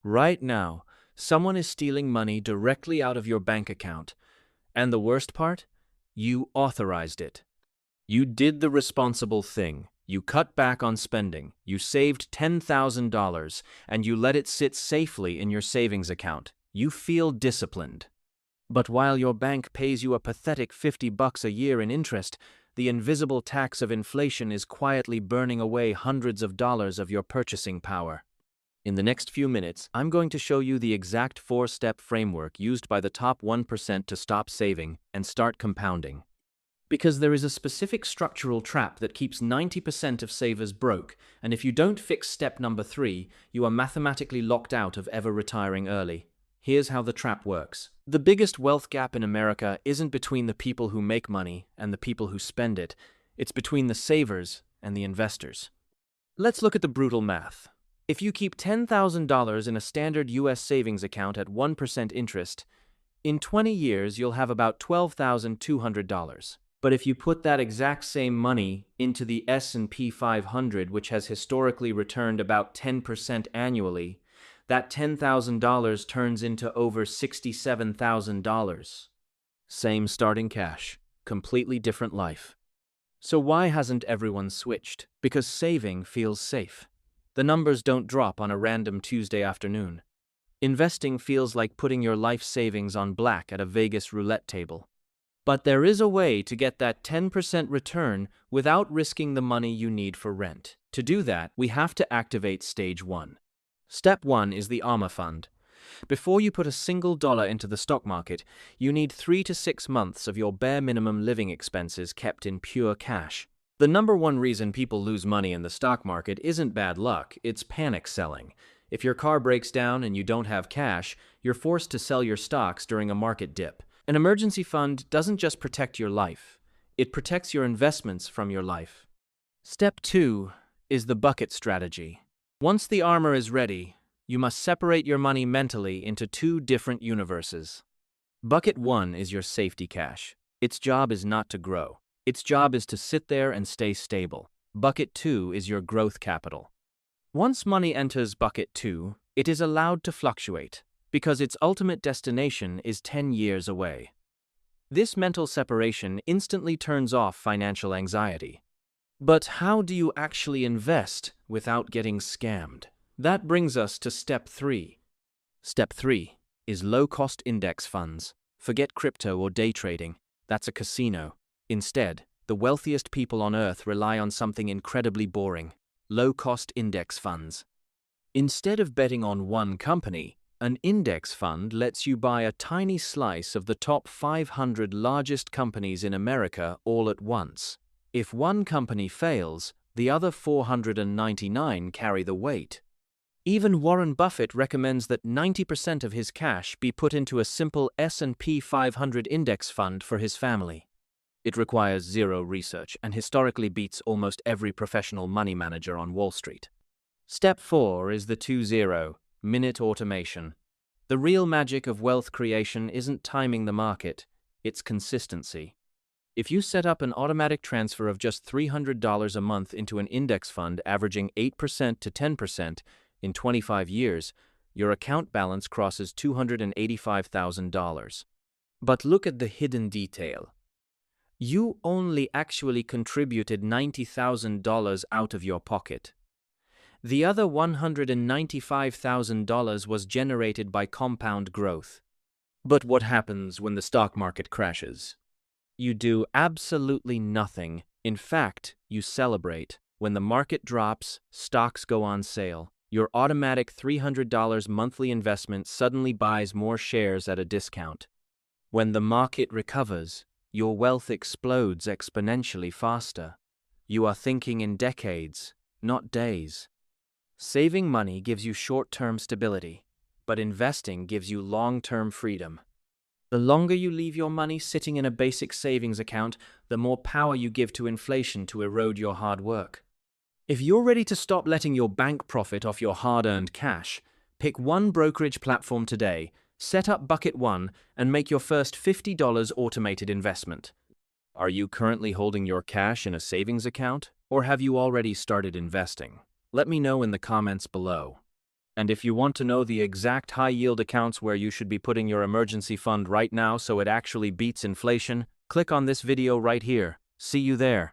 Right now, someone is stealing money directly out of your bank account. And the worst part? You authorized it. You did the responsible thing. You cut back on spending. You saved $10,000 and you let it sit safely in your savings account. You feel disciplined. But while your bank pays you a pathetic $50 a year in interest, the invisible tax of inflation is quietly burning away hundreds of dollars of your purchasing power. In the next few minutes, I'm going to show you the exact four-step framework used by the top 1% to stop saving and start compounding. Because there is a specific structural trap that keeps 90% of savers broke, and if you don't fix step number 3, you are mathematically locked out of ever retiring early. Here's how the trap works. The biggest wealth gap in America isn't between the people who make money and the people who spend it. It's between the savers and the investors. Let's look at the brutal math. If you keep $10,000 in a standard US savings account at 1% interest, in 20 years you'll have about $12,200. But if you put that exact same money into the S&P 500, which has historically returned about 10% annually, that $10,000 turns into over $67,000. Same starting cash, completely different life. So why hasn't everyone switched? Because saving feels safe. The numbers don't drop on a random Tuesday afternoon. Investing feels like putting your life savings on black at a Vegas roulette table. But there is a way to get that 10% return without risking the money you need for rent. To do that, we have to activate stage 1. Step 1 is the ARMA fund. Before you put a single dollar into the stock market, you need 3 to 6 months of your bare minimum living expenses kept in pure cash. The number one reason people lose money in the stock market isn't bad luck, it's panic selling. If your car breaks down and you don't have cash, you're forced to sell your stocks during a market dip. An emergency fund doesn't just protect your life, it protects your investments from your life. Step 2 is the bucket strategy. Once the armor is ready, you must separate your money mentally into 2 different universes. Bucket 1 is your safety cash. Its job is not to grow. Its job is to sit there and stay stable. Bucket 2 is your growth capital. Once money enters bucket 2, it is allowed to fluctuate, because its ultimate destination is 10 years away. This mental separation instantly turns off financial anxiety. But how do you actually invest without getting scammed? That brings us to step 3. Step 3 is low-cost index funds. Forget crypto or day trading. That's a casino. Instead, the wealthiest people on Earth rely on something incredibly boring: low-cost index funds. Instead of betting on one company, an index fund lets you buy a tiny slice of the top 500 largest companies in America all at once. If one company fails, the other 499 carry the weight. Even Warren Buffett recommends that 90% of his cash be put into a simple S&P 500 index fund for his family. It requires zero research and historically beats almost every professional money manager on Wall Street. Step 4 is the 2-0-minute automation. The real magic of wealth creation isn't timing the market, it's consistency. If you set up an automatic transfer of just $300 a month into an index fund averaging 8% to 10% in 25 years, your account balance crosses $285,000. But look at the hidden detail. You only actually contributed $90,000 out of your pocket. The other $195,000 was generated by compound growth. But what happens when the stock market crashes? You do absolutely nothing. In fact, you celebrate. When the market drops, stocks go on sale. Your automatic $300 monthly investment suddenly buys more shares at a discount. When the market recovers, your wealth explodes exponentially faster. You are thinking in decades, not days. Saving money gives you short-term stability, but investing gives you long-term freedom. The longer you leave your money sitting in a basic savings account, the more power you give to inflation to erode your hard work. If you're ready to stop letting your bank profit off your hard-earned cash, pick one brokerage platform today, set up Bucket 1, and make your first $50 automated investment. Are you currently holding your cash in a savings account, or have you already started investing? Let me know in the comments below. And if you want to know the exact high-yield accounts where you should be putting your emergency fund right now so it actually beats inflation, click on this video right here. See you there.